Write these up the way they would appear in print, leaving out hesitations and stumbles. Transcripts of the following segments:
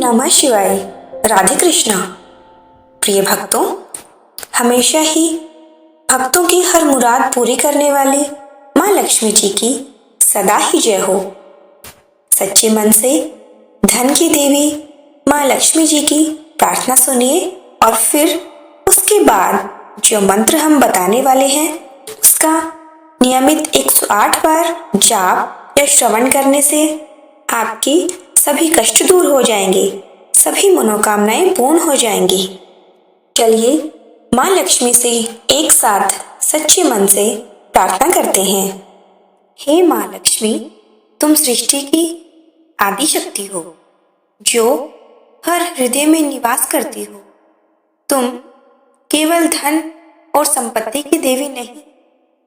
नमः शिवाय। राधे कृष्णा। प्रिय भक्तों, हमेशा ही भक्तों की हर मुराद पूरी करने वाली माँ लक्ष्मी जी की सदा ही जय हो। सच्चे मन से धन की देवी माँ लक्ष्मी जी की प्रार्थना सुनिए और फिर उसके बाद जो मंत्र हम बताने वाले हैं उसका नियमित 108 बार जाप या श्रवण करने से आपकी सभी कष्ट दूर हो जाएंगे, सभी मनोकामनाएं पूर्ण हो जाएंगी। चलिए माँ लक्ष्मी से एक साथ सच्चे मन से प्रार्थना करते हैं। हे माँ लक्ष्मी, तुम सृष्टि की आदि शक्ति हो, जो हर हृदय में निवास करती हो। तुम केवल धन और संपत्ति की देवी नहीं,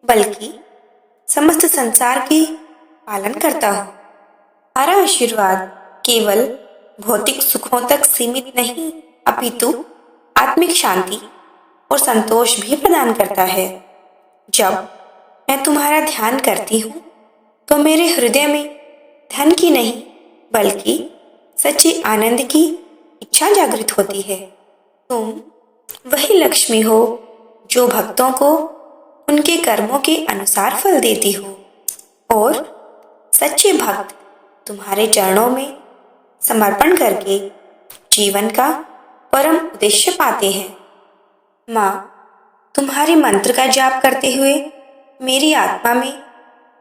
बल्कि समस्त संसार की पालन करता हो। हमारा आशीर्वाद केवल भौतिक सुखों तक सीमित नहीं, अपितु आत्मिक शांति और संतोष भी प्रदान करता है। जब मैं तुम्हारा ध्यान करती हूँ तो मेरे हृदय में धन की नहीं बल्कि सच्चे आनंद की इच्छा जागृत होती है। तुम वही लक्ष्मी हो जो भक्तों को उनके कर्मों के अनुसार फल देती हो, और सच्चे भक्त तुम्हारे चरणों में समर्पण करके जीवन का परम उद्देश्य पाते हैं। माँ, तुम्हारे मंत्र का जाप करते हुए मेरी आत्मा में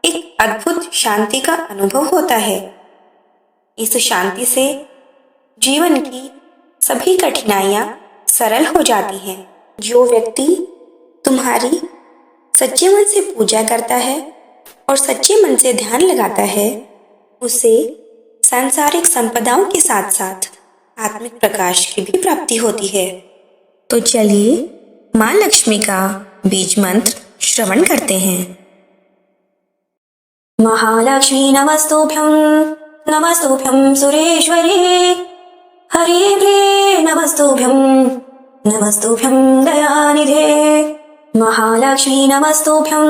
एक अद्भुत शांति का अनुभव होता है। इस शांति से जीवन की सभी कठिनाइयाँ सरल हो जाती हैं। जो व्यक्ति तुम्हारी सच्चे मन से पूजा करता है और सच्चे मन से ध्यान लगाता है, उसे सांसारिक संपदाओं के साथ साथ आत्मिक प्रकाश की भी प्राप्ति होती है। तो चलिए माँ लक्ष्मी का बीज मंत्र श्रवण करते हैं। महालक्ष्मी नमस्तुभ्यं, नमस्तुभ्यं सुरेश्वरी, हरिप्रिये नमस्तुभ्यं, नमस्तुभ्यं दयानिधे। महालक्ष्मी नमस्तुभ्यं,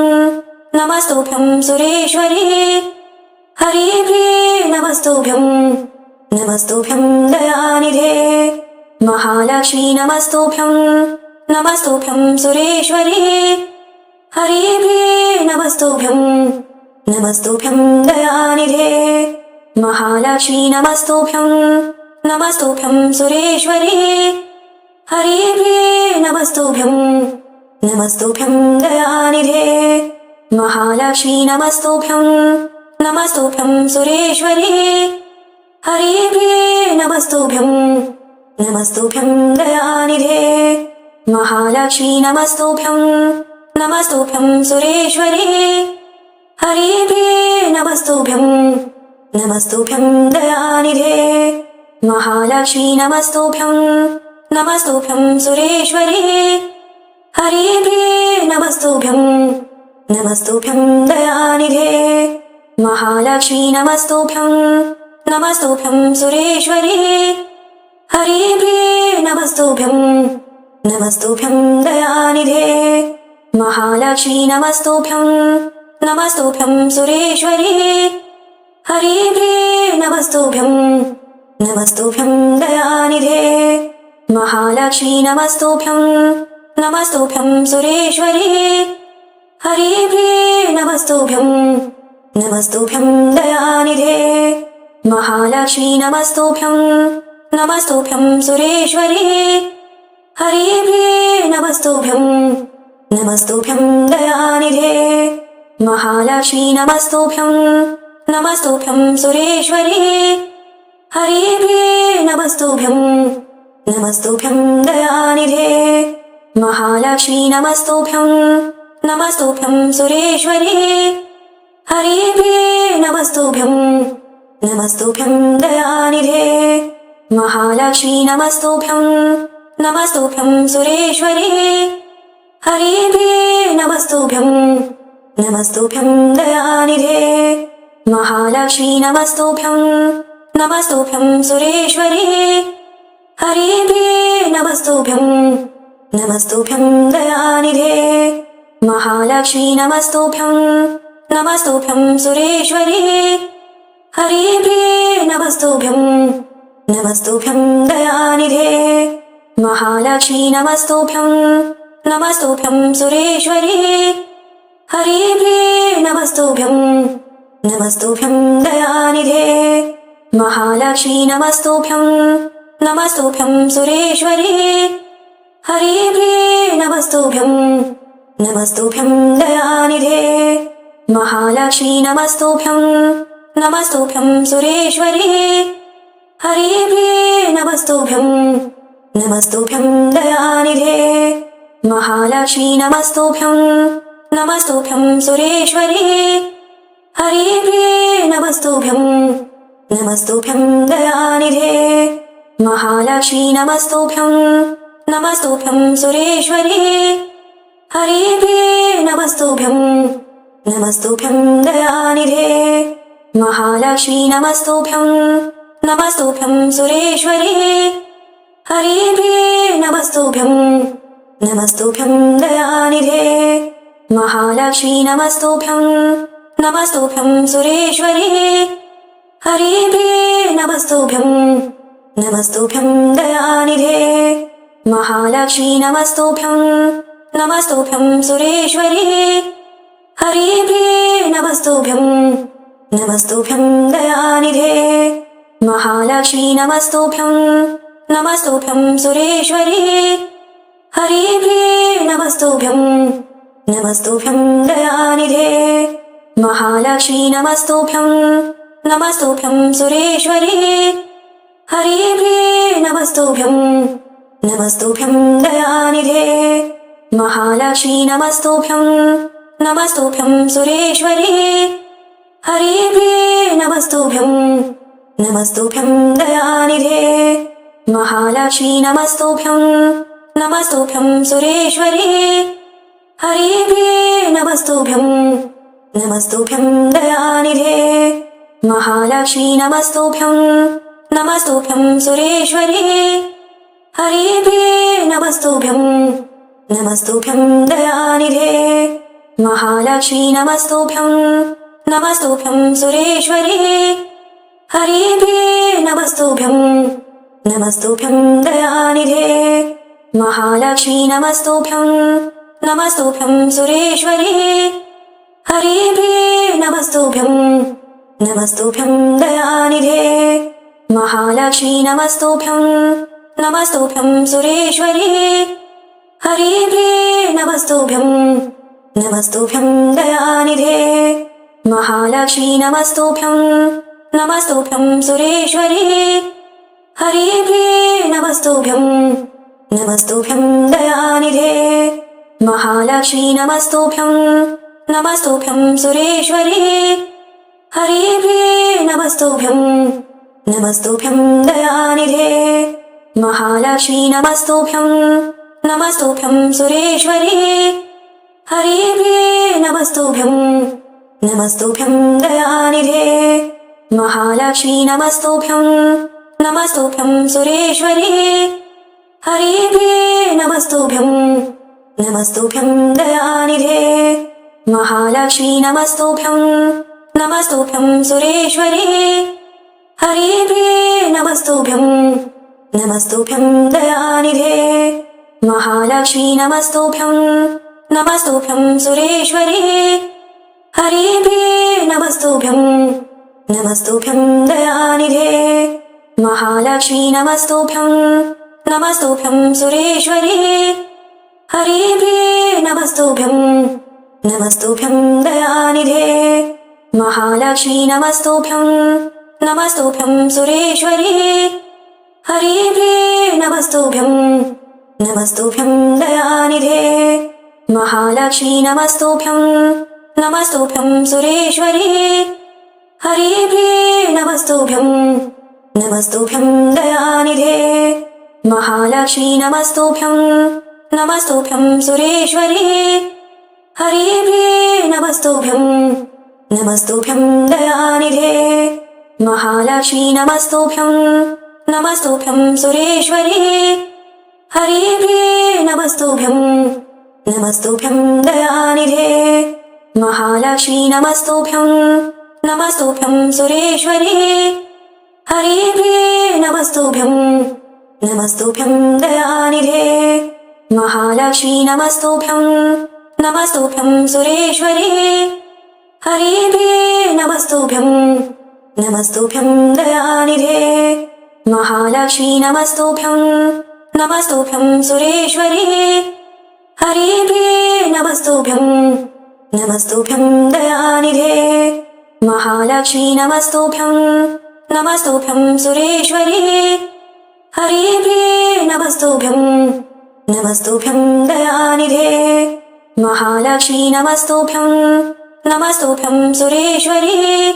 नमस्तुभ्यं सुरेश्वरी, हरिप्रिये नमस्तुभ्यं, नमस्तुभ्यं दयानिधे। महालक्ष्मी नमस्तुभ्यं, नमस्तुभ्यं सुरेश्वरी, हरिप्रिये नमस्तुभ्यं, नमस्तुभ्यं दयानिधे। महालक्ष्मी नमस्तुभ्यं, नमस्तुभ्यं सुरेश्वरी, हरिप्रिये नमस्तुभ्यं, नमस्तुभ्यं दयानिधे। महालक्ष्मी नमस्तुभ्यं, नमस्तुभ्यं सुरेश्वरी, हरिप्रिये नमस्तुभ्यं, नमस्तुभ्यं दयानिधे। महालक्ष्मी नमस्तुभ्यं, नमस्तुभ्यं सुरेश्वरी, हरिप्रिये नमस्तुभ्यं, नमस्तुभ्यं दयानिधे। महालक्ष्मी नमस्तुभ्यं, नमस्तुभ्यं सुरेश्वरी, हरिप्रिये नमस्तुभ्यं, नमस्तुभ्यं दयानिधे। महालक्ष्मी नमस्तुभ्यं, नमस्तुभ्यं सुरेश्वरी, हरिप्रिये नमस्तुभ्यं, नमस्तुभ्यं दयानिधे। महालक्ष्मी नमस्तुभ्यं, नमस्तुभ्यं सुरेश्वरी, हरिप्रिये नमस्तुभ्यं, नमस्तुभ्यं दयानिधे। महालक्ष्मी नमस्तुभ्यं, नमस्तुभ्यं सुरेश्वरी, हरिप्रिये नमस्तुभ्यं, नमस्तुभ्यं दयानिधे। महालक्ष्मी नमस्तुभ्यं, नमस्तुभ्यं सुरेश्वरी, हरिप्रिये नमस्तुभ्यं, नमस्तुभ्यं दयानिधे। महालक्ष्मी नमस्तुभ्यं, नमस्तुभ्यं सुरेश्वरी, हरिप्रिये नमस्तुभ्यं, नमस्तुभ्यं दयानिधे। महालक्ष्मी नमस्तुभ्यं, नमस्तुभ्यं सुरेश्वरी, हरिप्रिये नमस्तुभ्यं, नमस्तुभ्यं दयानिधे। महालक्ष्मी नमस्तुभ्यं, नमस्तुभ्यं सुरेश्वरी, हरिप्रिये नमस्तुभ्यं, नमस्तुभ्यं दयानिधे। महालक्ष्मी नमस्तुभ्यं, नमस्तुभ्यं सुरेश्वरी, हरिप्रिये नमस्तुभ्यं, नमस्तुभ्यं दयानिधे। महालक्ष्मी नमस्तुभ्यं, नमस्तुभ्यं सुरेश्वरी, हरिप्रिये नमस्तुभ्यं, नमस्तुभ्यं दयानिधे। महालक्ष्मी नमस्तुभ्यं, नमस्तुभ्यं सुरेश्वरी। हरि प्रिये नमस्तुभ्यं, नमस्तुभ्यं दयानिधे। महालक्ष्मी नमस्तुभ्यं, नमस्तुभ्यं सुरेश्वरी। हरि प्रिये नमस्तुभ्यं, नमस्तुभ्यं दयानिधे। महालक्ष्मी नमस्तुभ्यं, नमस्तुभ्यं सुरेश्वरी। हरि प्रिये नमस्तुभ्यं, नमस्तुभ्यं दयानिधे। महालक्ष्मी नमस्तुभ्यं, नमस्तुभ्यं सुरेश्वरी। हरि प्रिये नमस्तुभ्यं, नमस्तुभ्यं दयानिधे। महालक्ष्मी नमस्तुभ्यं, नमस्तुभ्यं सुरेश्वरी। हरि प्रिये नमस्तुभ्यं, नमस्तुभ्यं दयानिधे। महालक्ष्मी नमस्तुभ्यं, नमस्तुभ्यं सुरेश्वरी। हरि प्रिये नमस्तुभ्यं, नमस्तुभ्यं दयानिधे। महालक्ष्मी नमस्तुभ्यं, नमस्तुभ्यं सुरेश्वरी। हरि प्रिये नमस्तुभ्यं, नमस्तुभ्यं दयानिधे। महालक्ष्मी नमस्तुभ्यं, नमस्तुभ्यं सुरेश्वरी। हरि प्रिये नमस्तुभ्यं, नमस्तुभ्यं दयानिधे। महालक्ष्मी नमस्तुभ्यं, नमस्तुभ्यं सुरेश्वरी। हरि प्रिये नमस्तुभ्यं, नमस्तुभ्यं दयानिधे। महालक्ष्मी नमस्तुभ्यं, नमस्तुभ्यं सुरेश्वरी। हरि प्रिये नमस्तुभ्यं, नमस्तुभ्यं दयानिधे। महालक्ष्मी नमस्तुभ्यं, नमस्तुभ्यं सुरेश्वरी। हरि प्रिये नमस्तुभ्यं, नमस्तुभ्यं दयानिधे। महालक्ष्मी नमस्तुभ्यं, नमस्तुभ्यं सुरेश्वरी। हरि प्रिये नमस्तुभ्यं, नमस्तुभ्यं दयानिधे। महालक्ष्मी नमस्तुभ्यं, नमस्तुभ्यं सुरेश्वरी। हरि प्रिये नमस्तुभ्यं, नमस्तुभ्यं दयानिधे। महालक्ष्मी नमस्तुभ्यं, नमस्तुभ्यं सुरेश्वरी। हरि प्रिये नमस्तुभ्यं, नमस्तुभ्यं दयानिधे। महालक्ष्मी नमस्तुभ्यं, नमस्तुभ्यं सुरेश्वरी। हरि प्रिये नमस्तुभ्यं, नमस्तुभ्यं दयानिधे। महालक्ष्मी नमस्तुभ्यं, नमस्तुभ्यं सुरेश्वरी। हरि प्रिये नमस्तुभ्यं, नमस्तुभ्यं दयानिधे। महालक्ष्मी नमस्तुभ्यं, नमस्तुभ्यं सुरेश्वरी। हरि प्रिये नमस्तुभ्यं, नमस्तुभ्यं दयानिधे। महालक्ष्मी नमस्तुभ्यं, नमस्तुभ्यं सुरेश्वरी। हरि प्रिये नमस्तुभ्यं, नमस्तुभ्यं दयानिधे। महालक्ष्मी नमस्तुभ्यं, नमस्तुभ्यं सुरेश्वरी। हरि प्रिये नमस्तुभ्यं, नमस्तुभ्यं दयानिधे। महालक्ष्मी नमस्तुभ्यं, नमस्तुभ्यं सुरेश्वरी। हरि प्रिये नमस्तुभ्यं, नमस्तुभ्यं दयानिधे। महालक्ष्मी नमस्तुभ्यं, नमस्तुभ्यं सुरेश्वरी। हरि प्रिये नमस्तुभ्यं, नमस्तुभ्यं दयानिधे। महालक्ष्मी नमस्तुभ्यं, नमस्तुभ्यं सुरेश्वरी। हरि प्रिये नमस्तुभ्यं, नमस्तुभ्यं दयानिधे। महालक्ष्मी नमस्तुभ्यं, नमस्तुभ्यं सुरेश्वरी। हरि प्रिये नमस्तुभ्यं, नमस्तुभ्यं दयानिधे। महालक्ष्मी नमस्तुभ्यं, नमस्तुभ्यं सुरेश्वरी। हरि प्रिये नमस्तुभ्यं, नमस्तुभ्यं दयानिधे। महालक्ष्मी नमस्तुभ्यं, नमस्तुभ्यं सुरेश्वरी। हरि प्रिये नमस्तुभ्यं, नमस्तुभ्यं दयानिधे। महालक्ष्मी नमस्तुभ्यं, नमस्तुभ्यं सुरेश्वरी। हरि प्रिये नमस्तुभ्यं, नमस्तुभ्यं दयानिधे। महालक्ष्मी नमस्तुभ्यं, नमस्तुभ्यं सुरेश्वरी। हरि प्रिये नमस्तुभ्यं, नमस्तुभ्यं दयानिधे। महालक्ष्मी नमस्तुभ्यं, नमस्तुभ्यं सुरेश्वरी। हरे प्रिये नमस्तुभ्यं, नमस्तुभ्यं दयानिधे। महालक्ष्मी नमस्तुभ्यं, नमस्तुभ्यं सुरेश्वरी। हरे प्रिये नमस्तुभ्यं, नमस्तुभ्यं दयानिधे। महालक्ष्मी नमस्तुभ्यं, नमस्तुभ्यं सुरेश्वरी। हरे प्रिये नमस्तुभ्यं, नमस्तुभ्यं दयानिधे। महालक्ष्मी नमस्तुभ्यं, नमस्तुभ्यं सुरेश्वरी। हरे प्रिये नमस्तुभ्यं, नमस्तुभ्यं दयानिधे। महालक्ष्मी नमस्तुभ्यं, नमस्तुभ्यं सुरेश्वरी।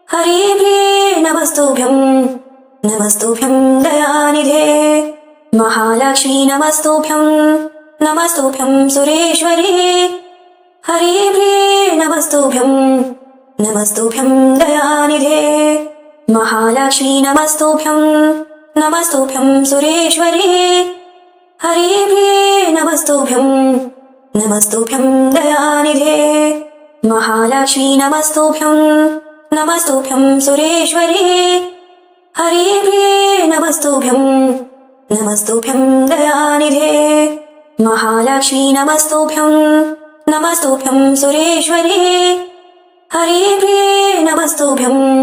हरे प्रिये नमस्तुभ्यं, नमस्तुभ्यं दयानिधे। महालक्ष्मी नमस्तुभ्यं, नमस्तुभ्यं सुरेश्वरी। हरे प्रिये नमस्तुभ्यं, नमस्तुभ्यं दयानिधे। महालक्ष्मी नमस्तुभ्यं, नमस्तुभ्यं सुरेश्वरी। हरे प्रिये नमस्तुभ्यं, नमस्तुभ्यं दयानिधे। महालक्ष्मी नमस्तुभ्यं, नमस्तुभ्यं सुरेश्वरी। हरे प्रिये नमस्तुभ्यं, नमस्तुभ्यं दयानिधे। महालक्ष्मी नमस्तुभ्यं, नमस्तुभ्यं सुरेश्वरी। हरे प्रिये नमस्तुभ्यं,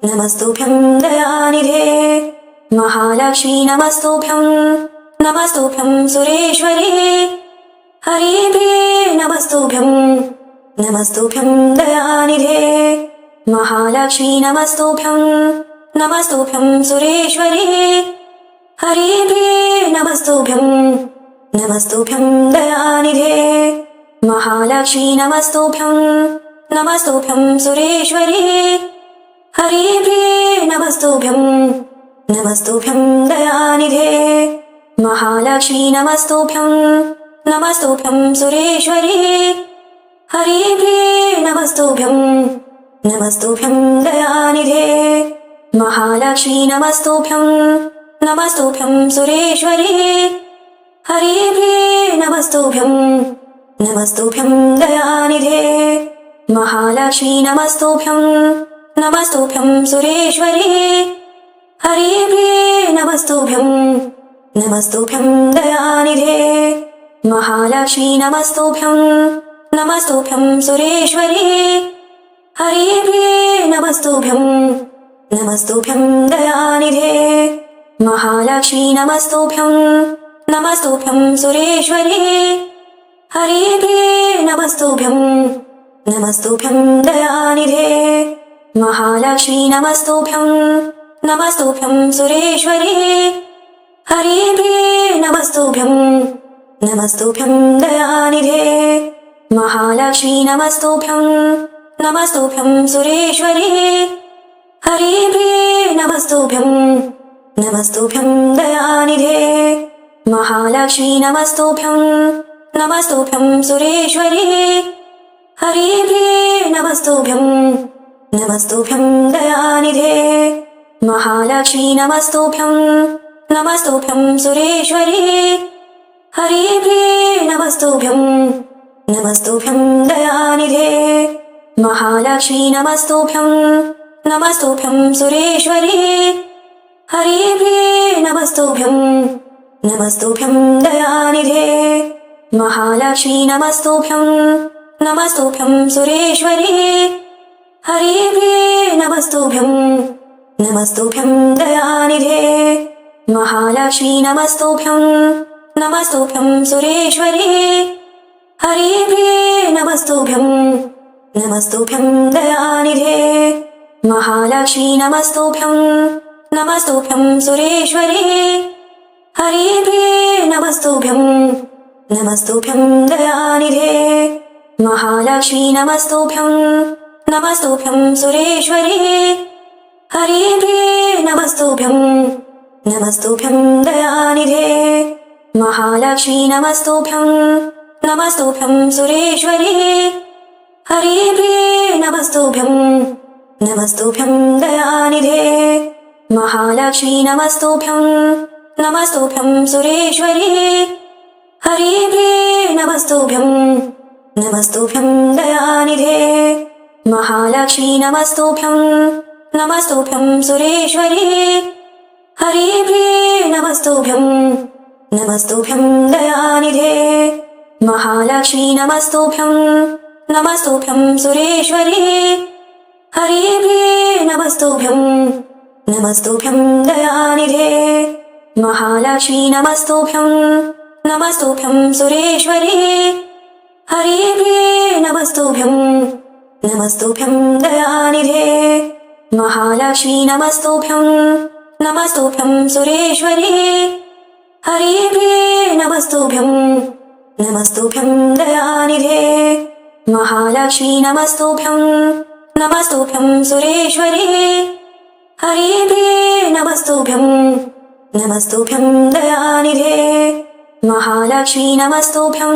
नमस्तुभ्यं दयानिधे। महालक्ष्मी नमस्तुभ्यं, नमस्तुभ्यं सुरेश्वरी। हरे प्रिये नमस्तुभ्यं, नमस्तुभ्यं दयानिधे। महालक्ष्मी नमस्तुभ्यं, नमस्तुभ्यं सुरेश्वरी। हरे प्रिये नमस्तुभ्यं, नमस्तुभ्यं दयानिधे। महालक्ष्मी नमस्तुभ्यं, नमस्तुभ्यं सुरेश्वरी। हरे प्रिये नमस्तुभ्यं, नमस्तुभ्यं दयानिधे। महालक्ष्मी नमस्तुभ्यं, नमस्तुभ्यं सुरेश्वरी। हरे प्रिये नमस्तुभ्यं, नमस्तुभ्यं दयानिधे। महालक्ष्मी नमस्तुभ्यं, नमस्तुभ्यं सुरेश्वरी। हरे प्रिये नमस्तुभ्यं, नमस्तुभ्यं दयानिधे। महालक्ष्मी नमस्तुभ्यं, नमस्तुभ्यं सुरेश्वरी। हरे प्रिये नमस्तुभ्यं, नमस्तुभ्यं दयानिधे। महालक्ष्मी नमस्तुभ्यं, नमस्तुभ्यं सुरेश्वरी। हरे प्रिये नमस्तुभ्यं, नमस्तुभ्यं दयानिधे। महालक्ष्मी नमस्तुभ्यं, नमस्तुभ्यं सुरेश्वरी। हरे प्रिये नमस्तुभ्यं, नमस्तुभ्यं दयानिधे। महालक्ष्मी नमस्तुभ्यं, नमस्तुभ्यं सुरेश्वरी। हरे प्रिये नमस्तुभ्यं, नमस्तुभ्यं दयानिधे। महालक्ष्मी नमस्तुभ्यं, नमस्तुभ्यं सुरेश्वरी। हरे प्रिये नमस्तुभ्यं, नमस्तुभ्यं दयानिधे। महालक्ष्मी नमस्तुभ्यं, नमस्तुभ्यं सुरेश्वरी। हरे प्रिये नमस्तुभ्यं, नमस्तुभ्यं दयानिधे। महालक्ष्मी नमस्तुभ्यं, नमस्तुभ्यं सुरेश्वरी। हरे प्रिये नमस्तुभ्यं, नमस्तुभ्यं दयानिधे। महालक्ष्मी नमस्तुभ्यं, नमस्तुभ्यं सुरेश्वरी। हरे प्रिये नमस्तुभ्यं, नमस्तुभ्यं दयानिधे। महालक्ष्मी नमस्तुभ्यं, नमस्तुभ्यं सुरेश्वरी। हरे प्रिये नमस्तुभ्यं, नमस्तुभ्यं दयानिधे। महालक्ष्मी नमस्तुभ्यं, नमस्तुभ्यं सुरेश्वरी। हरे प्रिये नमस्तुभ्यं, नमस्तुभ्यं दयानिधे। महालक्ष्मी नमस्तुभ्यं, नमस्तुभ्यं सुरेश्वरी। हरे प्रिये नमस्तुभ्यं, नमस्तुभ्यं दयानिधे। महालक्ष्मी नमस्तुभ्यं, नमस्तुभ्यं सुरेश्वरी। हरे प्रिये नमस्तुभ्यं, नमस्तुभ्यं दयानिधे। महालक्ष्मी नमस्तुभ्यं, नमस्तुभ्यं सुरेश्वरी। हरे प्रिये नमस्तुभ्यं, नमस्तुभ्यं दयानिधे। महालक्ष्मी नमस्तुभ्यं, नमस्तुभ्यं सुरेश्वरी। हरे प्रिये नमस्तुभ्यं, नमस्तुभ्यं दयानिधे। महालक्ष्मी नमस्तुभ्यं, नमस्तुभ्यं सुरेश्वरी। हरिप्रिये नमस्तुभ्यं, नमस्तुभ्यं दयानिधे। महालक्ष्मी नमस्तुभ्यं, नमस्तुभ्यं सुरेश्वरी। हरिप्रिये नमस्तुभ्यं, नमस्तुभ्यं दयानिधे। महालक्ष्मी नमस्तुभ्यं, नमस्तुभ्यं सुरेश्वरी। हरिप्रिये नमस्तुभ्यं, नमस्तुभ्यं दयानिधे। महालक्ष्मी नमस्तुभ्यं, नमस्तुभ्यं सुरेश्वरी। हरिप्रिये नमस्तुभ्यं, नमस्तुभ्यं दयानिधे। महालक्ष्मी नमस्तुभ्यं, नमस्तुभ्यं सुरेश्वरी। हरिप्रिये नमस्तुभ्यं, नमस्तुभ्यं दयानिधे। महालक्ष्मी नमस्तुभ्यं,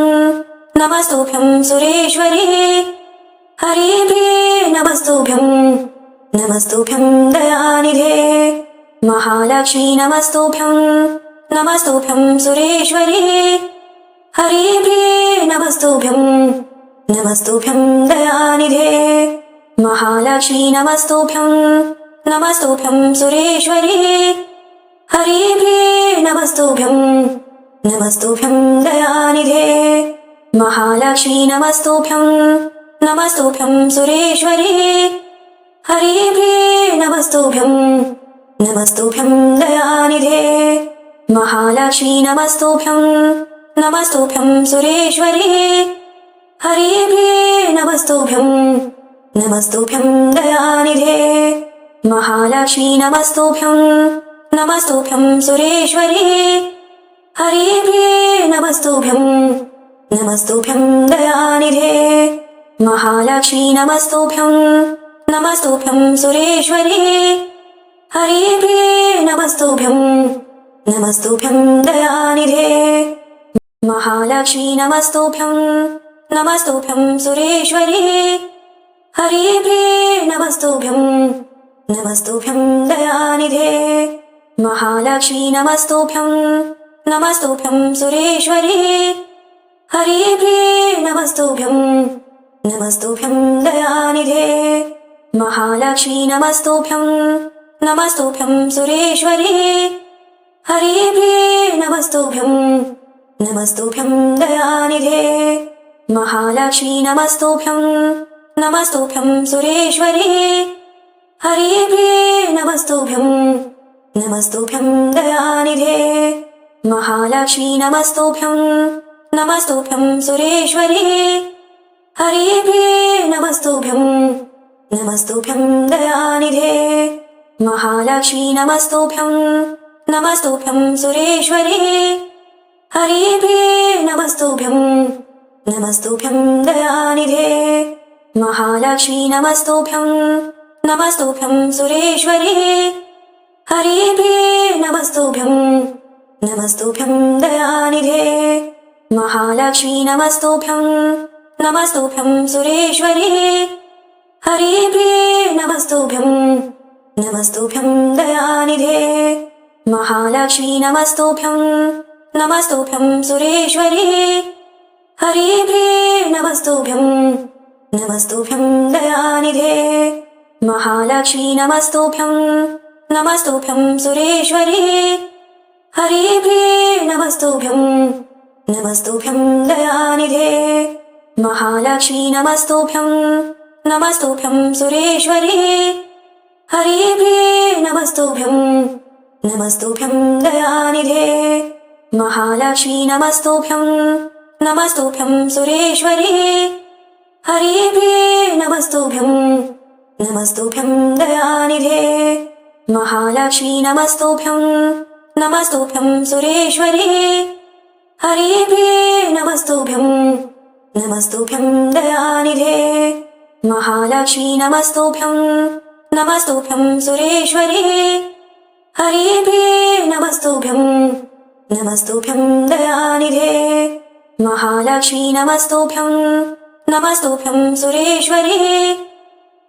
नमस्तुभ्यं सुरेश्वरी। हरिप्रिये नमस्तुभ्यं, नमस्तुभ्यं दयानिधे। महालक्ष्मी नमस्तुभ्यं, नमस्तुभ्यं सुरेश्वरी। हरिप्रिये नमस्तुभ्यं, नमस्तुभ्यं दयानिधे। महालक्ष्मी नमस्तुभ्यं, नमस्तुभ्यं सुरेश्वरी। हरिप्रिये नमस्तुभ्यं, नमस्तुभ्यं दयानिधे। महालक्ष्मी नमस्तुभ्यं, नमस्तुभ्यं सुरेश्वरी। हरिप्रिये नमस्तुभ्यं, नमस्तुभ्यं दयानिधे। महालक्ष्मी नमस्तुभ्यं, नमस्तुभ्यं सुरेश्वरी। हरिप्रिये नमस्तुभ्यं, नमस्तुभ्यं दयानिधे। महालक्ष्मी नमस्तुभ्यं, नमस्तुभ्यं सुरेश्वरी। हरिप्रिये नमस्तुभ्यं, नमस्तुभ्यं दयानिधे। महालक्ष्मी नमस्तुभ्यं, नमस्तुभ्यं सुरेश्वरी। हरिप्रिये नमस्तुभ्यं, नमस्तुभ्यं दयानिधे। महालक्ष्मी नमस्तुभ्यं, नमस्तुभ्यं सुरेश्वरी। हरिप्रिये नमस्तुभ्यं, नमस्तुभ्यं दयानिधे। महालक्ष्मी नमस्तुभ्यं, नमस्तुभ्यं सुरेश्वरी। हरिप्रिये नमस्तुभ्यं, नमस्तुभ्यं दयानिधे। महालक्ष्मी नमस्तुभ्यं, नमस्तुभ्यं सुरेश्वरी। हरिप्रिये नमस्तुभ्यं, नमस्तुभ्यं दयानिधे। महालक्ष्मी नमस्तुभ्यं, नमस्तुभ्यं सुरेश्वरी। हरिप्रिये नमस्तुभ्यं, नमस्तुभ्यं दयानिधे। महालक्ष्मी नमस्तुभ्यं, नमस्तुभ्यं सुरेश्वरी। हरिप्रिये नमस्तुभ्यं, नमस्तुभ्यं दयानिधे। महालक्ष्मी नमस्तुभ्यं, नमस्तुभ्यं सुरेश्वरी। हरिप्रिये नमस्तुभ्यं, नमस्तुभ्यं दयानिधे। महालक्ष्मी नमस्तुभ्यं, नमस्तुभ्यं सुरेश्वरी। हरिप्रिये नमस्तुभ्यं, नमस्तुभ्यं दयानिधे। महालक्ष्मी नमस्तुभ्यं, नमस्तुभ्यं सुरेश्वरी। हरिप्रिये नमस्तुभ्यं, नमस्तुभ्यं दयानिधे। महालक्ष्मी नमस्तुभ्यं, नमस्तुभ्यं सुरेश्वरी। हरिप्रिये नमस्तुभ्यं, नमस्तुभ्यं दयानिधे। महालक्ष्मी नमस्तुभ्यं, नमस्तुभ्यं सुरेश्वरी। हरिप्रिये नमस्तुभ्यं, नमस्तुभ्यं दयानिधे। महालक्ष्मी नमस्तुभ्यं, नमस्तुभ्यं सुरेश्वरी। हरिप्रिये नमस्तुभ्यं, नमस्तुभ्यं दयानिधे। महालक्ष्मी नमस्तुभ्यं, नमस्तुभ्यं सुरेश्वरी। हरिप्रिये नमस्तुभ्यं, नमस्तुभ्यं दयानिधे। महालक्ष्मी नमस्तुभ्यं, नमस्तुभ्यं सुरेश्वरी। हरिप्रिये नमस्तुभ्यं, नमस्तुभ्यं दयानिधे। महालक्ष्मी नमस्तुभ्यं, नमस्तुभ्यं सुरेश्वरी। हरिप्रिये नमस्तुभ्यं, नमस्तुभ्यं दयानिधे। महालक्ष्मी नमस्तुभ्यं, नमस्तुभ्यं सुरेश्वरी।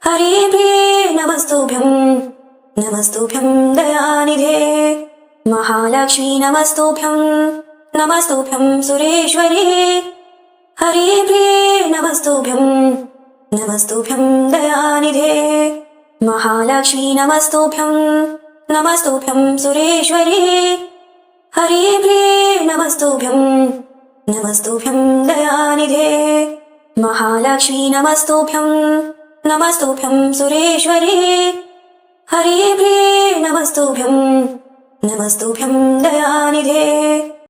हरिप्रिये नमस्तुभ्यं, नमस्तुभ्यं दयानिधे। महालक्ष्मी नमस्तुभ्यं, नमस्तुभ्यं सुरेश्वरी। हरिप्रिये नमस्तुभ्यं, नमस्तुभ्यं दयानिधे। महालक्ष्मी नमस्तुभ्यं नमस्तुभ्यं सुरेश्वरी हरिप्रिये नमस्तुभ्यं नमस्तुभ्यं दयानिधे महालक्ष्मी नमस्तुभ्यं नमस्तुभ्यं सुरेश्वरी हरिप्रिये नमस्तुभ्यं नमस्तुभ्यं दयानिधे।